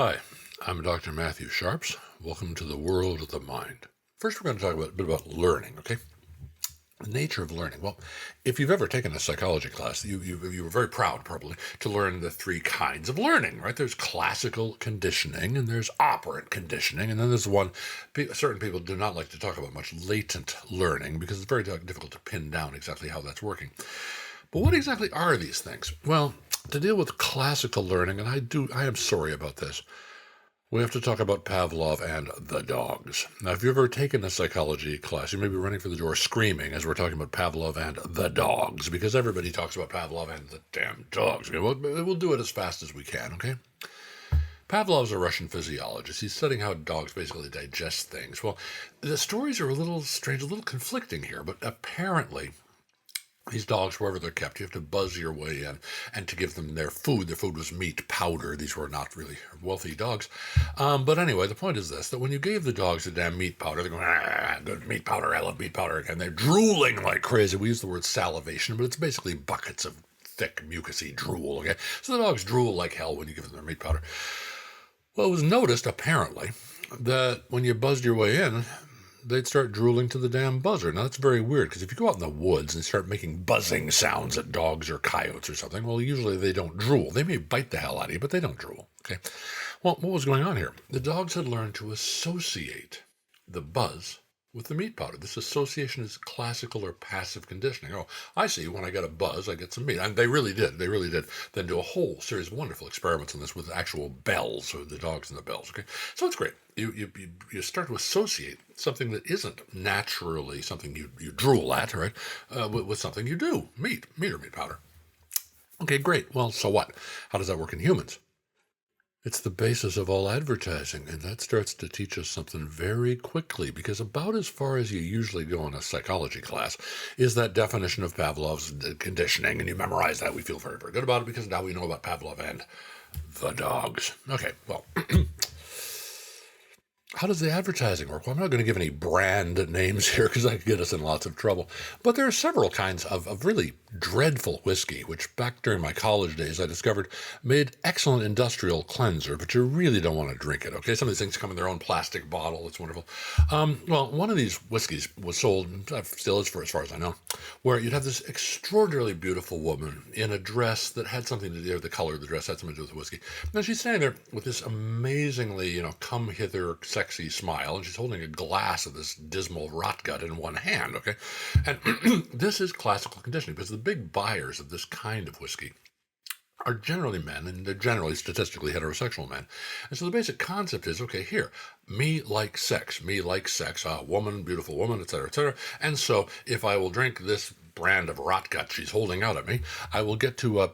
Hi, I'm Dr. Matthew Sharps. Welcome to the world of the mind. First, we're going to talk a bit about learning, okay? The nature of learning. Well, if you've ever taken a psychology class, you were very proud, probably, to learn the three kinds of learning, right? There's classical conditioning, and there's operant conditioning, and then there's one certain people do not like to talk about much, latent learning, because it's very difficult to pin down exactly how that's working. But what exactly are these things? Well, to deal with classical learning, and I am sorry about this, we have to talk about Pavlov and the dogs. Now, if you've ever taken a psychology class, you may be running for the door screaming as we're talking about Pavlov and the dogs, because everybody talks about Pavlov and the damn dogs. Okay, we'll do it as fast as we can, okay? Pavlov's a Russian physiologist. He's studying how dogs basically digest things. Well, the stories are a little strange, a little conflicting here, but apparently these dogs, wherever they're kept, you have to buzz your way in and to give them their food. Their food was meat powder. These were not really wealthy dogs. But anyway, the point is this, that when you gave the dogs the damn meat powder, they're going, good meat powder, I love meat powder. And they're drooling like crazy. We use the word salivation, but it's basically buckets of thick, mucousy drool, okay? So the dogs drool like hell when you give them their meat powder. Well, it was noticed, apparently, that when you buzzed your way in, they'd start drooling to the damn buzzer. Now, that's very weird, because if you go out in the woods and start making buzzing sounds at dogs or coyotes or something, well, usually they don't drool. They may bite the hell out of you, but they don't drool, okay? Well, what was going on here? The dogs had learned to associate the buzz with the meat powder. This association is classical or passive conditioning. Oh, I see. When I get a buzz, I get some meat. And they really did. They really did. Then do a whole series of wonderful experiments on this with actual bells, so the dogs and the bells. Okay, so it's great. You start to associate something that isn't naturally something you drool at, right, with something you do, meat or meat powder. Okay, great. Well, so what? How does that work in humans? It's the basis of all advertising, and that starts to teach us something very quickly, because about as far as you usually go in a psychology class is that definition of Pavlov's conditioning, and you memorize that. We feel very, very good about it because now we know about Pavlov and the dogs. Okay, well, how does the advertising work? Well, I'm not going to give any brand names here because I could get us in lots of trouble. But there are several kinds of really dreadful whiskey, which back during my college days I discovered made excellent industrial cleanser, but you really don't want to drink it, okay? Some of these things come in their own plastic bottle. It's wonderful. Well, one of these whiskeys was sold, still is for as far as I know, where you'd have this extraordinarily beautiful woman in a dress that had something to do with the color of the dress, had something to do with the whiskey. And she's standing there with this amazingly, come hither, sexy smile, and she's holding a glass of this dismal rot gut in one hand, okay? And this is classical conditioning, because the big buyers of this kind of whiskey are generally men, and they're generally statistically heterosexual men. And so the basic concept is, okay, here, me like sex, woman, beautiful woman, etc., etc. And so if I will drink this brand of rot gut she's holding out at me, I will get to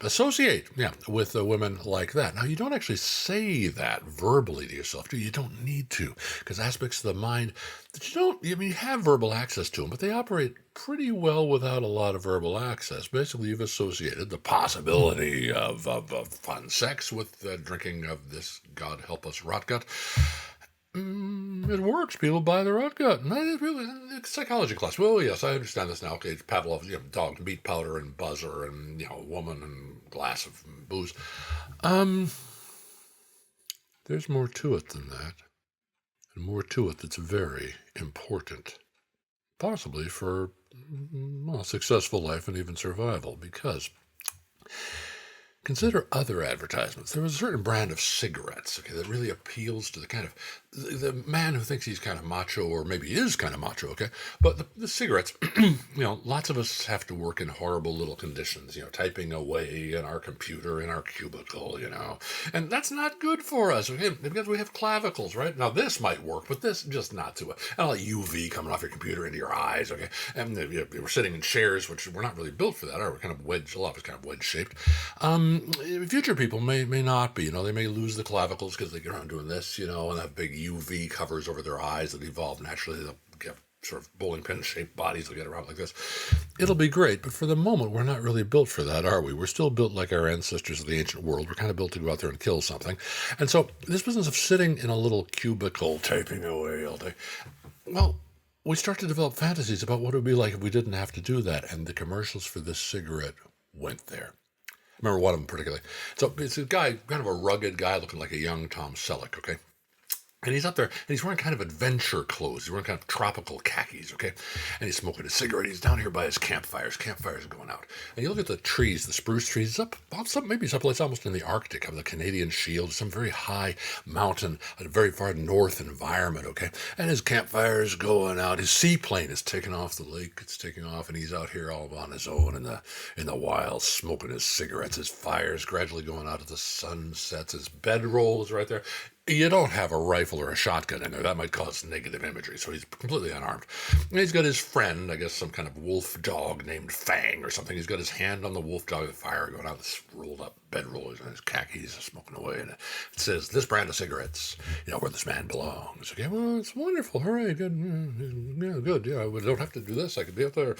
associate, with women like that. Now, you don't actually say that verbally to yourself, do you? You don't need to, because aspects of the mind that you have verbal access to them, but they operate pretty well without a lot of verbal access. Basically, you've associated the possibility of fun sex with drinking of this, God help us, rot gut. It works. People buy the rot gut. It's psychology class. Well, yes, I understand this now. Okay, it's Pavlov, dog, meat powder, and buzzer, and woman, and glass of booze. There's more to it than that, and more to it that's very important, possibly for successful life and even survival. Because consider other advertisements. There was a certain brand of cigarettes, okay, that really appeals to the kind of the man who thinks he's kind of macho, or maybe is kind of macho, okay? But the cigarettes, lots of us have to work in horrible little conditions, typing away in our computer, in our cubicle, and that's not good for us, okay? Because we have clavicles, right? Now, this might work, but this just not too much. And all that UV coming off your computer into your eyes, okay? And we're sitting in chairs, which we're not really built for that, are we? Kind of wedged, a lot of it's kind of wedge-shaped. Future people may not be, they may lose the clavicles because they get around doing this, and have big UV covers over their eyes that evolve naturally. They'll get sort of bowling pin shaped bodies. They'll get around like this. It'll be great, but for the moment, we're not really built for that, are we? We're still built like our ancestors of the ancient world. We're kind of built to go out there and kill something. And so this business of sitting in a little cubicle, typing away all day, well, we start to develop fantasies about what it would be like if we didn't have to do that. And the commercials for this cigarette went there. Remember one of them particularly. So it's a guy, kind of a rugged guy looking like a young Tom Selleck, okay? And he's up there, and he's wearing kind of adventure clothes. He's wearing kind of tropical khakis, okay? And he's smoking a cigarette. He's down here by his campfires. Campfires are going out. And you look at the trees, the spruce trees, it's up, maybe someplace almost in the Arctic, of the Canadian Shield, some very high mountain, a very far north environment, okay? And his campfire's going out. His seaplane is taking off the lake. It's taking off, and he's out here all on his own in the wild, smoking his cigarettes. His fire's gradually going out as the sun sets. His bedroll is right there. You don't have a rifle or a shotgun in there. That might cause negative imagery. So he's completely unarmed. And he's got his friend, I guess some kind of wolf dog named Fang or something. He's got his hand on the wolf dog, the fire going out, this rolled up bedroll, and his khakis smoking away. And it says, this brand of cigarettes, where this man belongs. Okay, well, it's wonderful. Hooray, good. Yeah, good. Yeah, we don't have to do this. I could be up there.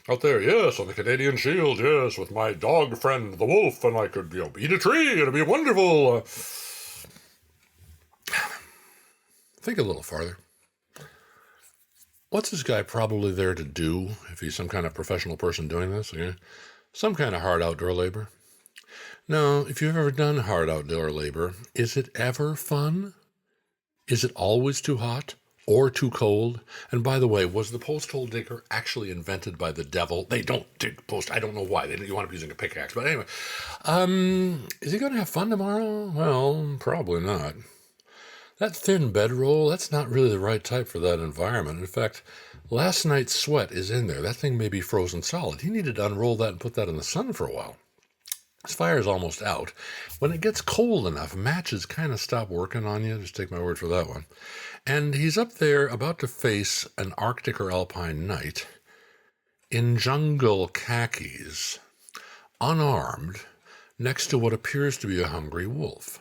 Out there, yes, on the Canadian Shield, yes, with my dog friend, the wolf, and I could, eat a tree. It'd be wonderful. Think a little farther. What's this guy probably there to do if he's some kind of professional person doing this? Okay? Some kind of hard outdoor labor. Now, if you've ever done hard outdoor labor, is it ever fun? Is it always too hot or too cold? And by the way, was the post hole digger actually invented by the devil? They don't dig post. I don't know why. You want to be using a pickaxe. But anyway, is he going to have fun tomorrow? Well, probably not. That thin bedroll, that's not really the right type for that environment. In fact, last night's sweat is in there. That thing may be frozen solid. He needed to unroll that and put that in the sun for a while. His fire's almost out. When it gets cold enough, matches kind of stop working on you. Just take my word for that one. And he's up there about to face an Arctic or Alpine night in jungle khakis, unarmed, next to what appears to be a hungry wolf.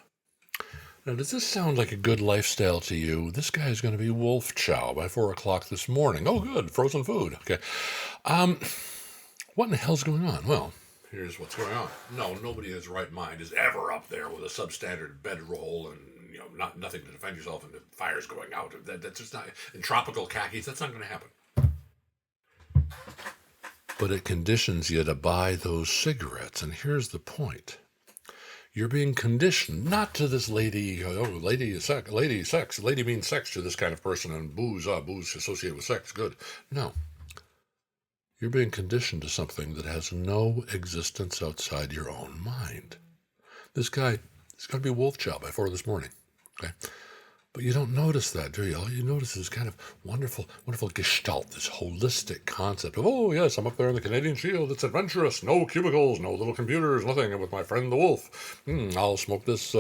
Now, does this sound like a good lifestyle to you? This guy's going to be wolf chow by 4 o'clock this morning. Oh, good, frozen food. Okay. What in the hell's going on? Well, here's what's going on. No, nobody in his right mind is ever up there with a substandard bedroll and nothing to defend yourself and the fire's going out. That's just not in tropical khakis. That's not going to happen. But it conditions you to buy those cigarettes, and here's the point. You're being conditioned not to this lady, lady sex. Lady means sex to this kind of person, and booze associated with sex, good. No. You're being conditioned to something that has no existence outside your own mind. This guy is going to be wolf chow by 4 this morning, okay? But you don't notice that, do you? All you notice is kind of wonderful gestalt, this holistic concept of, oh, yes, I'm up there in the Canadian Shield. It's adventurous. No cubicles, no little computers, nothing. I'm with my friend the wolf. I'll smoke this,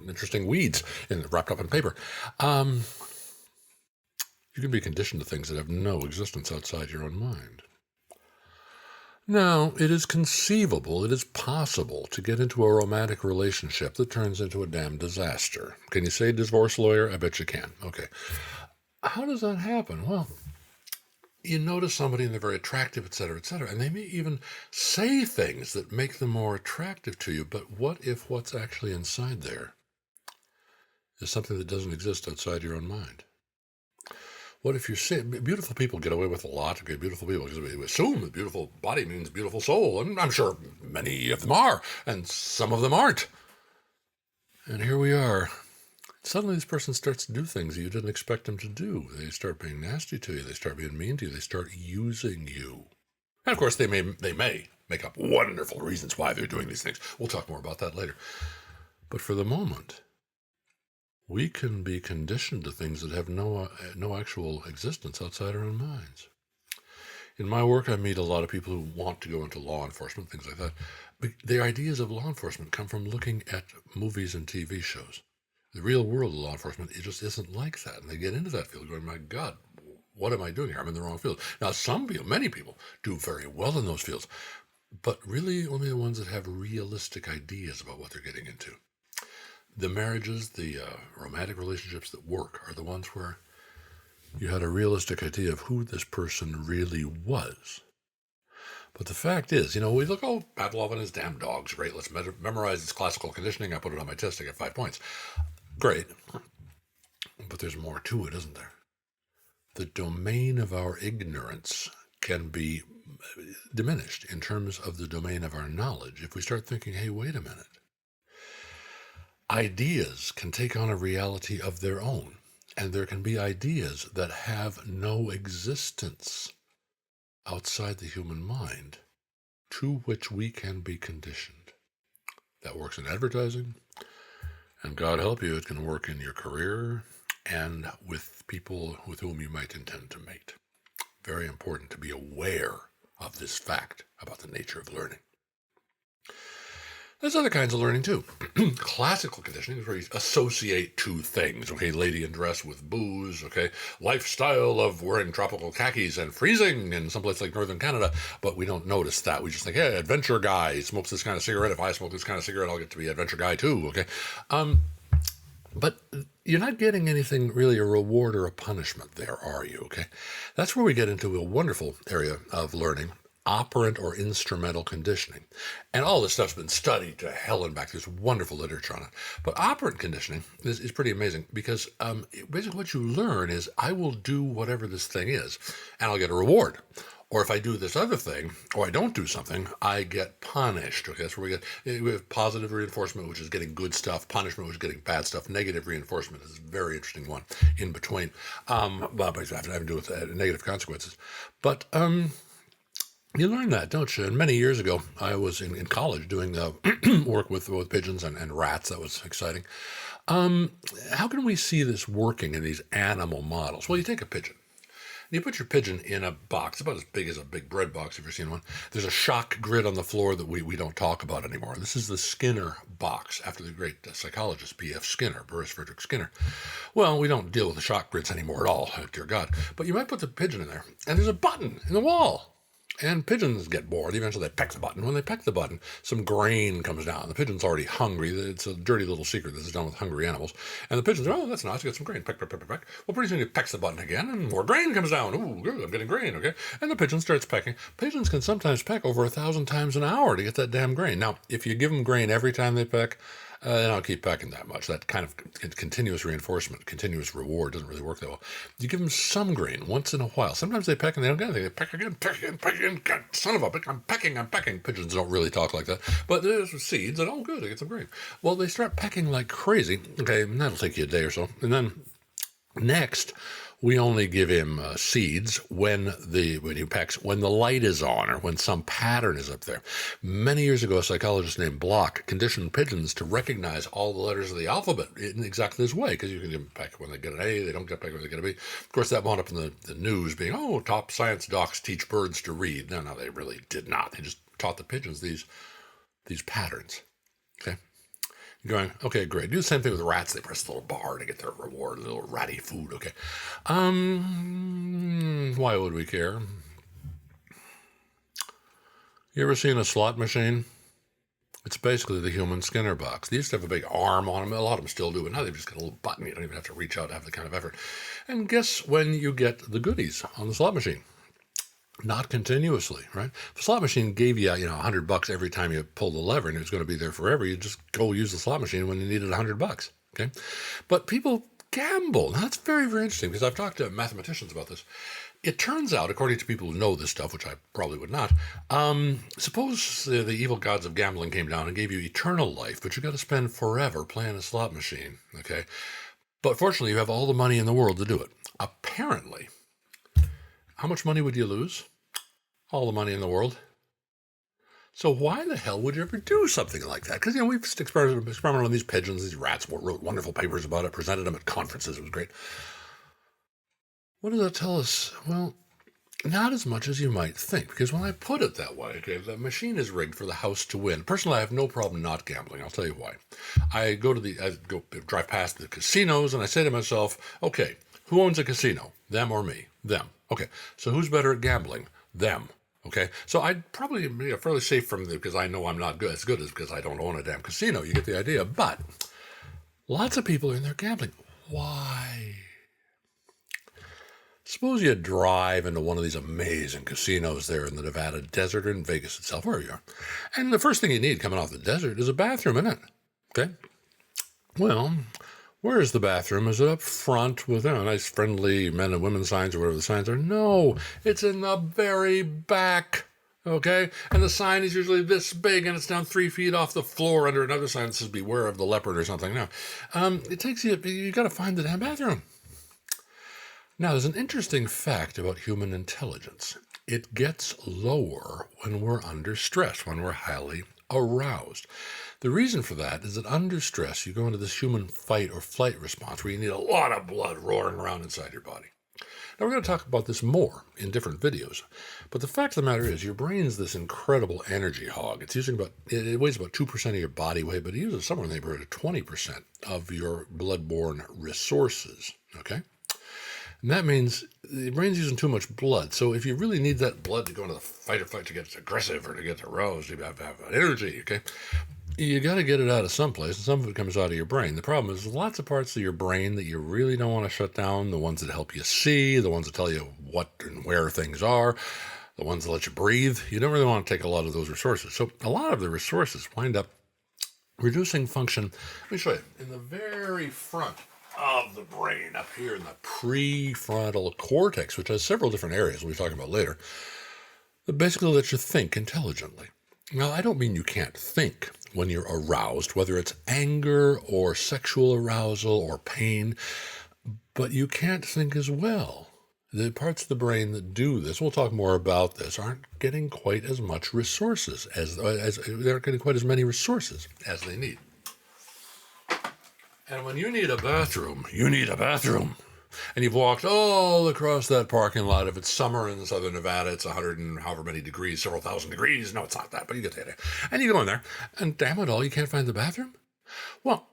interesting weeds wrapped up in paper. You can be conditioned to things that have no existence outside your own mind. Now, it is conceivable, it is possible to get into a romantic relationship that turns into a damn disaster. Can you say divorce lawyer? I bet you can. Okay. How does that happen? Well, you notice somebody and they're very attractive, etc., and they may even say things that make them more attractive to you, but what if what's actually inside there is something that doesn't exist outside your own mind? What if you're saying beautiful people get away with a lot? Okay, beautiful people, because we assume that beautiful body means beautiful soul, and I'm sure many of them are, and some of them aren't. And here we are. Suddenly this person starts to do things that you didn't expect them to do. They start being nasty to you. They start being mean to you. They start using you. And of course, they may make up wonderful reasons why they're doing these things. We'll talk more about that later. But for the moment, we can be conditioned to things that have no actual existence outside our own minds. In my work, I meet a lot of people who want to go into law enforcement, things like that. But the ideas of law enforcement come from looking at movies and TV shows. The real world of law enforcement, it just isn't like that. And they get into that field going, my God, what am I doing here? I'm in the wrong field. Now, many people do very well in those fields, but really only the ones that have realistic ideas about what they're getting into. The marriages, the romantic relationships that work are the ones where you had a realistic idea of who this person really was. But the fact is, we look, Pavlov and his damn dogs, great, let's memorize its classical conditioning, I put it on my test, I get 5 points. Great. But there's more to it, isn't there? The domain of our ignorance can be diminished in terms of the domain of our knowledge if we start thinking, hey, wait a minute. Ideas can take on a reality of their own, and there can be ideas that have no existence outside the human mind to which we can be conditioned. That works in advertising, and God help you, it can work in your career and with people with whom you might intend to mate. Very important to be aware of this fact about the nature of learning. There's other kinds of learning too. Classical conditioning is where you associate two things. Okay, lady in dress with booze. Okay, lifestyle of wearing tropical khakis and freezing in someplace like northern Canada. But we don't notice that. We just think, hey, adventure guy, he smokes this kind of cigarette. If I smoke this kind of cigarette, I'll get to be adventure guy too. Okay, but you're not getting anything really a reward or a punishment there, are you? Okay, that's where we get into a wonderful area of learning. Operant or instrumental conditioning. And all this stuff's been studied to hell and back. There's wonderful literature on it. But operant conditioning is pretty amazing because basically what you learn is I will do whatever this thing is and I'll get a reward. Or if I do this other thing, or I don't do something, I get punished. Okay, that's where we have positive reinforcement, which is getting good stuff, punishment, which is getting bad stuff. Negative reinforcement is a very interesting one in between. But it's having to do with negative consequences. But you learn that, don't you? And many years ago, I was in college doing work with pigeons and rats. That was exciting. How can we see this working in these animal models? Well, you take a pigeon. You put your pigeon in a box about as big as a big bread box, if you've seen one. There's a shock grid on the floor that we don't talk about anymore. This is the Skinner box, after the great psychologist B.F. Skinner, Boris Frederick Skinner. Well, we don't deal with the shock grids anymore at all, dear God. But you might put the pigeon in there, and there's a button in the wall. And pigeons get bored. Eventually they peck the button. When they peck the button, some grain comes down. The pigeon's already hungry. It's a dirty little secret. This is done with hungry animals. And the pigeons, oh, that's nice. I got some grain. Peck, peck, peck, peck. Well, pretty soon he pecks the button again, and more grain comes down. Ooh, good. I'm getting grain, okay? And the pigeon starts pecking. Pigeons can sometimes peck over 1,000 times an hour to get that damn grain. Now, if you give them grain every time they peck, they don't keep pecking that much. That kind of continuous reinforcement, continuous reward doesn't really work that well. You give them some grain once in a while. Sometimes they peck and they don't get anything. They peck again, peck again, peck again. God, son of a bitch, I'm pecking. Pigeons don't really talk like that. But there's seeds and, oh, good, I get some grain. Well, they start pecking like crazy. Okay, and that'll take you a day or so. And then next, we only give him seeds when he pecks, when the light is on or when some pattern is up there. Many years ago, a psychologist named Block conditioned pigeons to recognize all the letters of the alphabet in exactly this way, because you can give them peck when they get an A, they don't get peck when they get a B. Of course, that wound up in the news being, oh, top science docs teach birds to read. No, they really did not. They just taught the pigeons these patterns. Okay. Going, okay, great. Do the same thing with rats. They press the little bar to get their reward, a little ratty food. Okay. Why would we care? You ever seen a slot machine? It's basically the human Skinner box. They used to have a big arm on them. A lot of them still do, but now they've just got a little button. You don't even have to reach out to have the kind of effort. And guess when you get the goodies on the slot machine? Not continuously, right? If a slot machine gave you, $100 every time you pull the lever and it was going to be there forever, you just go use the slot machine when you needed $100, okay? But people gamble. Now, that's very, very interesting because I've talked to mathematicians about this. It turns out, according to people who know this stuff, which I probably would not, suppose the evil gods of gambling came down and gave you eternal life, but you got to spend forever playing a slot machine, okay? But fortunately, you have all the money in the world to do it. Apparently, how much money would you lose? All the money in the world. So why the hell would you ever do something like that? Because, we've experimented on these pigeons, these rats, wrote wonderful papers about it, presented them at conferences. It was great. What does that tell us? Well, not as much as you might think, because when I put it that way, okay, the machine is rigged for the house to win. Personally, I have no problem not gambling. I'll tell you why. I drive past the casinos and I say to myself, okay, who owns a casino? Them or me? Them. Okay, so who's better at gambling? Them. Okay, so I'd probably be fairly safe because I know I'm not good as because I don't own a damn casino. You get the idea. But lots of people are in there gambling. Why? Suppose you drive into one of these amazing casinos there in the Nevada desert or in Vegas itself, wherever you are. And the first thing you need coming off the desert is a bathroom, isn't it? Okay. Well, Where is the bathroom? Is it up front with nice friendly men and women signs or whatever the signs are? No, it's in the very back. Okay? And the sign is usually this big and it's down 3 feet off the floor under another sign that says beware of the leopard or something. Now, it takes you got to find the damn bathroom. Now, there's an interesting fact about human intelligence. It gets lower when we're under stress, when we're highly aroused. The reason for that is that under stress, you go into this human fight or flight response where you need a lot of blood roaring around inside your body. Now, we're going to talk about this more in different videos, but the fact of the matter is your brain's this incredible energy hog. It weighs about 2% of your body weight, but it uses somewhere in the neighborhood of 20% of your blood-borne resources, okay? And that means the brain's using too much blood. So if you really need that blood to go into the fight or flight to get aggressive or to get aroused, you have to have energy, okay? You got to get it out of someplace, and some of it comes out of your brain. The problem is there's lots of parts of your brain that you really don't want to shut down, the ones that help you see, the ones that tell you what and where things are, the ones that let you breathe. You don't really want to take a lot of those resources. So a lot of the resources wind up reducing function. Let me show you. In the very front of the brain, up here in the prefrontal cortex, which has several different areas we'll be talking about later, that basically lets you think intelligently. Now, I don't mean you can't think when you're aroused, whether it's anger or sexual arousal or pain, but you can't think as well. The parts of the brain that do this, we'll talk more about this, aren't getting quite as much resources as they aren't getting quite as many resources as they need. And when you need a bathroom, you need a bathroom. And you've walked all across that parking lot. If it's summer in southern Nevada, it's 100 and however many degrees, several thousand degrees. No, it's not that, but you get the idea. And you go in there, and damn it all, you can't find the bathroom? Well,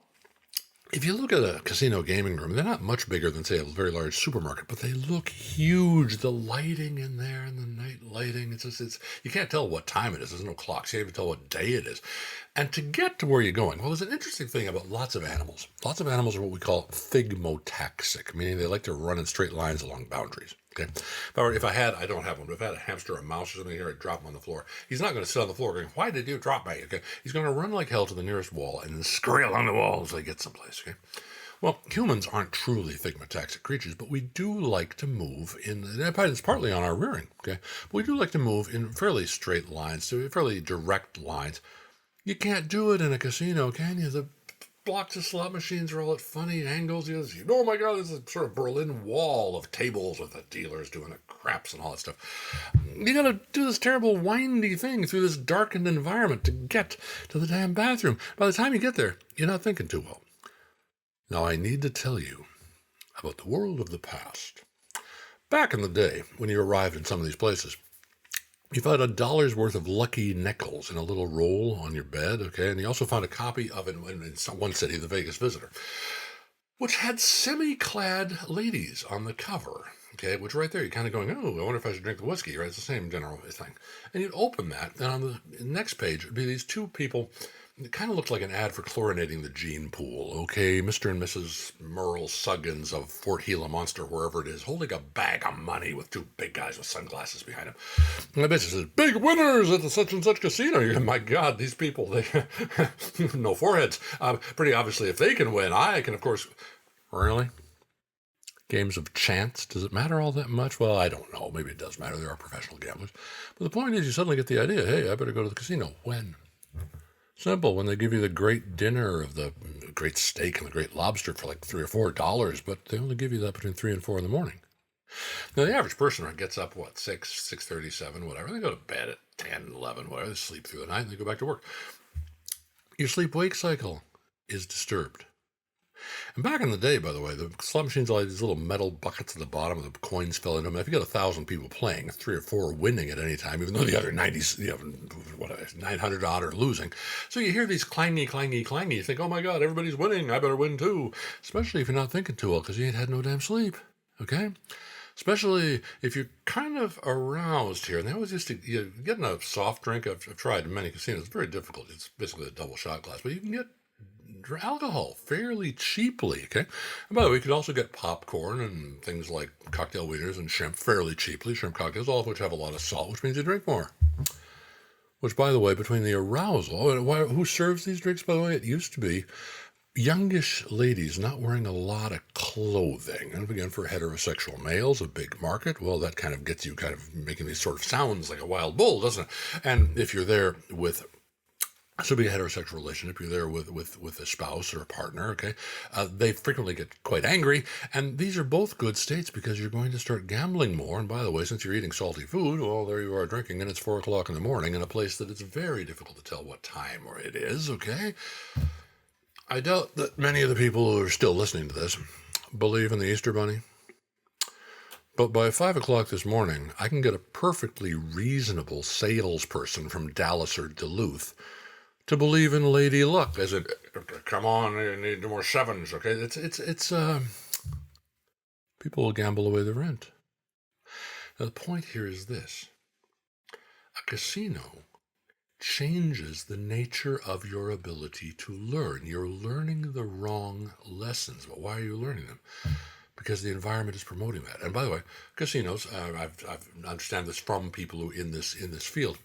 if you look at a casino gaming room, they're not much bigger than, say, a very large supermarket, but they look huge. The lighting in there and the night lighting, you can't tell what time it is. There's no clocks. You can't even tell what day it is. And to get to where you're going, well, there's an interesting thing about lots of animals. Lots of animals are what we call thigmotaxic, meaning they like to run in straight lines along boundaries. Okay. If I don't have one, but if I had a hamster or a mouse or something here, I'd drop him on the floor. He's not going to sit on the floor going, why did you drop me? Okay. He's going to run like hell to the nearest wall and then scurry along the wall until he gets someplace. Okay. Well, humans aren't truly thigmotaxic creatures, but we do like to move it's partly on our rearing, okay? But we do like to move in fairly straight lines, so fairly direct lines. You can't do it in a casino, can you? The blocks of slot machines are all at funny angles. Oh my God, there's a sort of Berlin Wall of tables with the dealers doing the craps and all that stuff. You gotta do this terrible windy thing through this darkened environment to get to the damn bathroom. By the time you get there, you're not thinking too well. Now, I need to tell you about the world of the past. Back in the day, when you arrived in some of these places, you found $1 worth of lucky nickels in a little roll on your bed, okay? And you also found a copy of, in one city, The Vegas Visitor, which had semi-clad ladies on the cover, okay? Which right there, you're kind of going, oh, I wonder if I should drink the whiskey, right? It's the same general thing. And you'd open that, and on the next page would be these two people. It kind of looked like an ad for chlorinating the gene pool. Okay, Mr. and Mrs. Merle Suggins of Fort Gila Monster, wherever it is, holding a bag of money with two big guys with sunglasses behind them. And the bitch says, big winners at the such and such casino. You're, my God, these people, they no foreheads. Pretty obviously, if they can win, I can, of course. Really? Games of chance? Does it matter all that much? Well, I don't know. Maybe it does matter. There are professional gamblers. But the point is, you suddenly get the idea, hey, I better go to the casino. When? Simple, when they give you the great dinner of the great steak and the great lobster for like $3 or $4, but they only give you that between 3 and 4 in the morning. Now, the average person gets up, 6:30, 7, whatever. They go to bed at 10, 11, whatever. They sleep through the night and they go back to work. Your sleep-wake cycle is disturbed. And back in the day, by the way, the slot machines all had these little metal buckets at the bottom, and the coins fell into them. If you got 1,000 people playing, 3 or 4 are winning at any time, even though the other 900 odd are losing. So you hear these clangy, clangy, clangy. You think, oh my God, everybody's winning. I better win too. Especially if you're not thinking too well because you ain't had no damn sleep. Okay? Especially if you're kind of aroused here. And they always used to, getting a soft drink, I've tried in many casinos. It's very difficult. It's basically a double shot glass, but you can get alcohol fairly cheaply, okay? And by the way, you could also get popcorn and things like cocktail wieners and shrimp fairly cheaply, shrimp cocktails, all of which have a lot of salt, which means you drink more. Which, by the way, between the arousal, who serves these drinks, by the way? It used to be youngish ladies not wearing a lot of clothing. And again, for heterosexual males, a big market, well, that kind of gets you kind of making these sort of sounds like a wild bull, doesn't it? And if you're there with so be a heterosexual relationship, you're there with a spouse or a partner, okay? They frequently get quite angry, and these are both good states because you're going to start gambling more. And by the way, since you're eating salty food, well, there you are drinking, and it's 4 o'clock in the morning in a place that it's very difficult to tell what time or it is, okay? I doubt that many of the people who are still listening to this believe in the Easter Bunny. But by 5 o'clock this morning, I can get a perfectly reasonable salesperson from Dallas or Duluth to believe in Lady Luck. As it, come on, you need more sevens, okay? It's people will gamble away the rent. Now, the point here is this. A casino changes the nature of your ability to learn. You're learning the wrong lessons. But why are you learning them? Because the environment is promoting that. And by the way, casinos, I've understand this from people who in this field.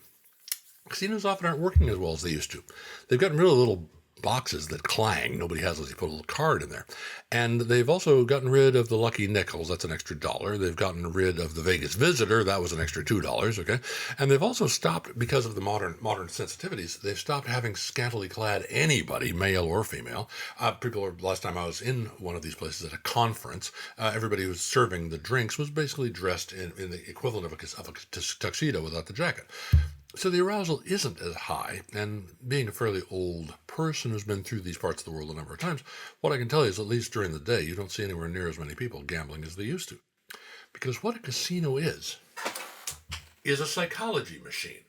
Casinos often aren't working as well as they used to. They've gotten rid of little boxes that clang. Nobody has those. You put a little card in there. And they've also gotten rid of the lucky nickels. That's an extra $1. They've gotten rid of the Vegas visitor. That was an extra $2, okay? And they've also stopped, because of the modern sensitivities, they've stopped having scantily clad anybody, male or female. Last time I was in one of these places at a conference, everybody who was serving the drinks was basically dressed in the equivalent of a tuxedo without the jacket. So the arousal isn't as high, and being a fairly old person who's been through these parts of the world a number of times, what I can tell you is at least during the day, you don't see anywhere near as many people gambling as they used to. Because what a casino is a psychology machine.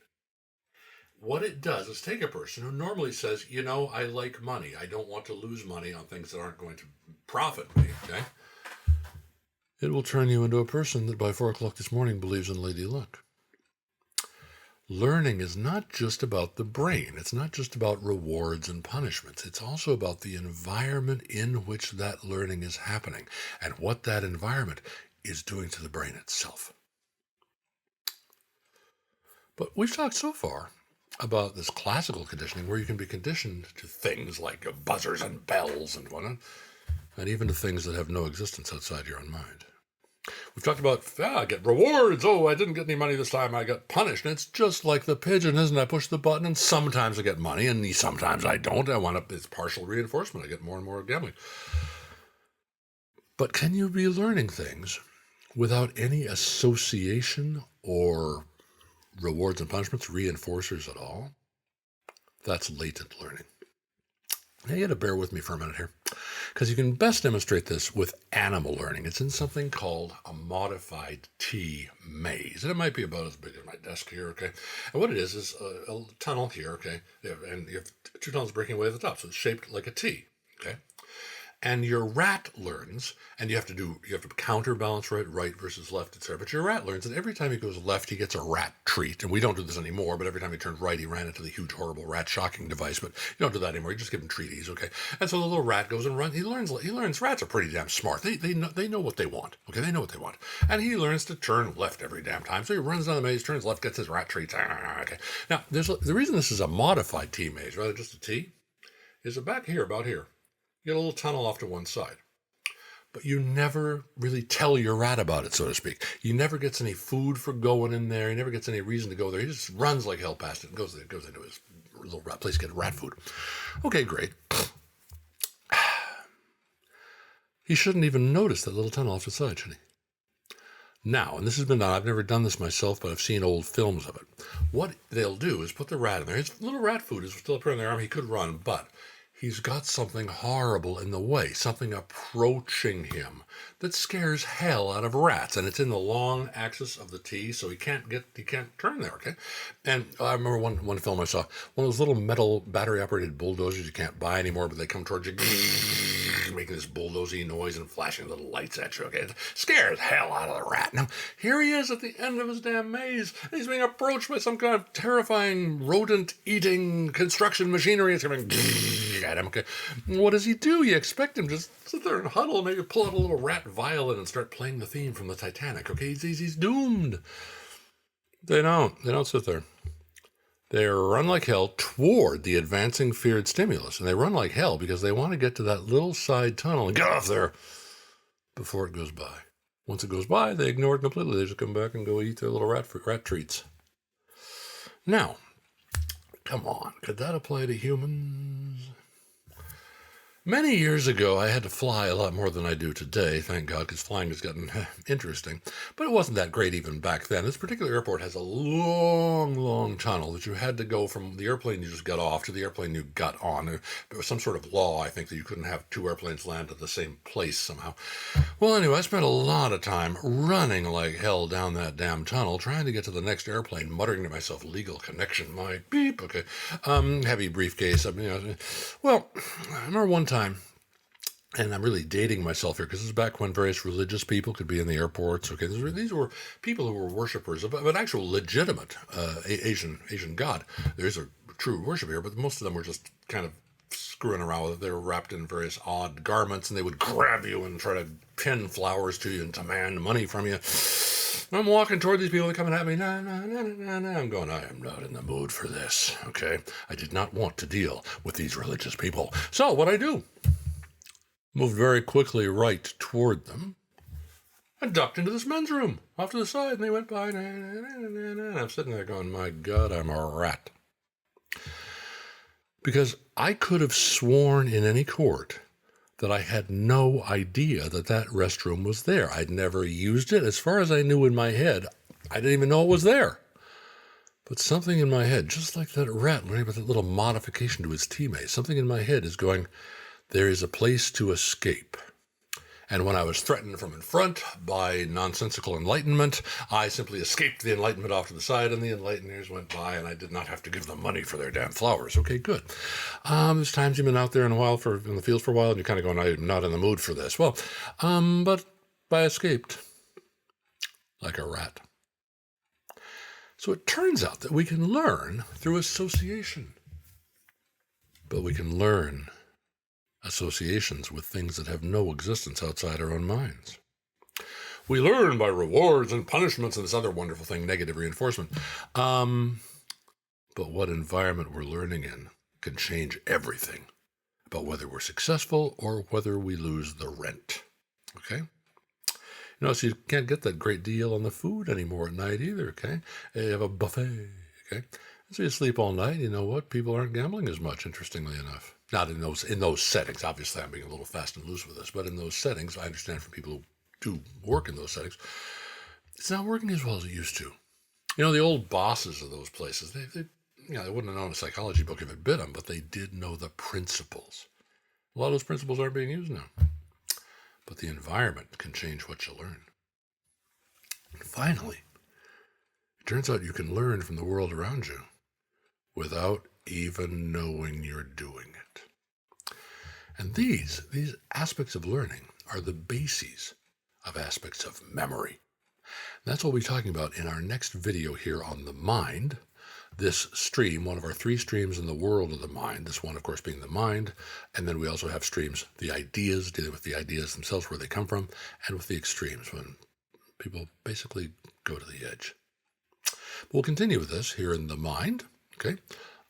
What it does is take a person who normally says, I like money. I don't want to lose money on things that aren't going to profit me, okay? It will turn you into a person that by 4 o'clock this morning believes in Lady Luck. Learning is not just about the brain. It's not just about rewards and punishments. It's also about the environment in which that learning is happening and what that environment is doing to the brain itself. But we've talked so far about this classical conditioning where you can be conditioned to things like buzzers and bells and whatnot, and even to things that have no existence outside your own mind. We've talked about, I get rewards. Oh, I didn't get any money this time. I got punished. And it's just like the pigeon, isn't it? I push the button and sometimes I get money and sometimes I don't. It's partial reinforcement. I get more and more gambling. But can you be learning things without any association or rewards and punishments, reinforcers at all? That's latent learning. Now, you got to bear with me for a minute here, because you can best demonstrate this with animal learning. It's in something called a modified T maze. And it might be about as big as my desk here, okay? And what it is a tunnel here, okay? And you have 2 tunnels breaking away at the top, so it's shaped like a T, okay? And your rat learns, and you have to counterbalance right versus left, etc. But your rat learns that every time he goes left, he gets a rat treat. And we don't do this anymore, but every time he turned right, he ran into the huge, horrible rat shocking device. But you don't do that anymore. You just give him treaties, okay? And so the little rat goes and runs. He learns rats are pretty damn smart. They know what they want, okay? They know what they want. And he learns to turn left every damn time. So he runs down the maze, turns left, gets his rat treats. Okay. Now, the reason this is a modified T maze, rather just a T, is about here. You get a little tunnel off to one side. But you never really tell your rat about it, so to speak. He never gets any food for going in there. He never gets any reason to go there. He just runs like hell past it and goes into his little rat place to get rat food. Okay, great. He shouldn't even notice that little tunnel off the side, should he? Now, and this has been done, I've never done this myself, but I've seen old films of it. What they'll do is put the rat in there. His little rat food is still up here in their arm. He could run, but he's got something horrible in the way, something approaching him that scares hell out of rats. And it's in the long axis of the T, so he can't turn there, okay? And I remember one film I saw, one of those little metal battery-operated bulldozers you can't buy anymore, but they come towards you, making this bulldozy noise and flashing little lights at you, okay? It scares hell out of the rat. Now, here he is at the end of his damn maze, and he's being approached by some kind of terrifying rodent-eating construction machinery. It's coming at him, okay? What does he do? You expect him to just sit there and huddle, maybe pull out a little rat violin and start playing the theme from the Titanic, okay? He's doomed. They don't sit there. They run like hell toward the advancing feared stimulus. And they run like hell because they want to get to that little side tunnel and get off there before it goes by. Once it goes by, they ignore it completely. They just come back and go eat their little rat treats. Now, come on, could that apply to humans? Many years ago, I had to fly a lot more than I do today, thank God, because flying has gotten interesting. But it wasn't that great even back then. This particular airport has a long, long tunnel that you had to go from the airplane you just got off to the airplane you got on. There was some sort of law, I think, that you couldn't have two airplanes land at the same place somehow. Well, anyway, I spent a lot of time running like hell down that damn tunnel, trying to get to the next airplane, muttering to myself, legal connection, my beep, okay, heavy briefcase. Well, I remember one time, and I'm really dating myself here because this is back when various religious people could be in the airports. Okay, these were people who were worshippers of an actual legitimate Asian god. There's a true worship here, but most of them were just kind of screwing around with it. They were wrapped in various odd garments, and they would grab you and try to pin flowers to you and demand money from you. I'm walking toward these people, they're coming at me. Nah. I'm going, I am not in the mood for this, okay? I did not want to deal with these religious people. So what I do? Moved very quickly right toward them and ducked into this men's room off to the side, and they went by. And I'm sitting there going, my God, I'm a rat. Because I could have sworn in any court that I had no idea that that restroom was there. I'd never used it. As far as I knew in my head, I didn't even know it was there. But something in my head, just like that rat learning about that little modification to his teammate, something in my head is going, there is a place to escape. And when I was threatened from in front by nonsensical enlightenment, I simply escaped the enlightenment off to the side, and the enlighteners went by, and I did not have to give them money for their damn flowers. Okay, good. There's times you've been out there in the fields for a while, and you're kind of going, I'm not in the mood for this. Well, but I escaped like a rat. So it turns out that we can learn through association. But we can learn associations with things that have no existence outside our own minds. We learn by rewards and punishments and this other wonderful thing, negative reinforcement. But what environment we're learning in can change everything about whether we're successful or whether we lose the rent. Okay? So you can't get that great deal on the food anymore at night either, okay? You have a buffet, okay? So you sleep all night, you know what? People aren't gambling as much, interestingly enough. Not in those settings. Obviously, I'm being a little fast and loose with this, but in those settings, I understand from people who do work in those settings, it's not working as well as it used to. The old bosses of those places, they wouldn't have known a psychology book if it bit them, but they did know the principles. A lot of those principles aren't being used now. But the environment can change what you learn. And finally, it turns out you can learn from the world around you without even knowing you're doing it. And these aspects of learning are the bases of aspects of memory. And that's what we'll be talking about in our next video here on the mind. This stream, one of our 3 streams in the world of the mind, this one, of course, being the mind, and then we also have streams, the ideas, dealing with the ideas themselves, where they come from, and with the extremes, when people basically go to the edge. But we'll continue with this here in the mind, okay?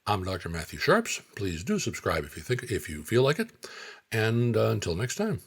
I'm Dr. Matthew Sharps. Please do subscribe if you feel like it, and until next time.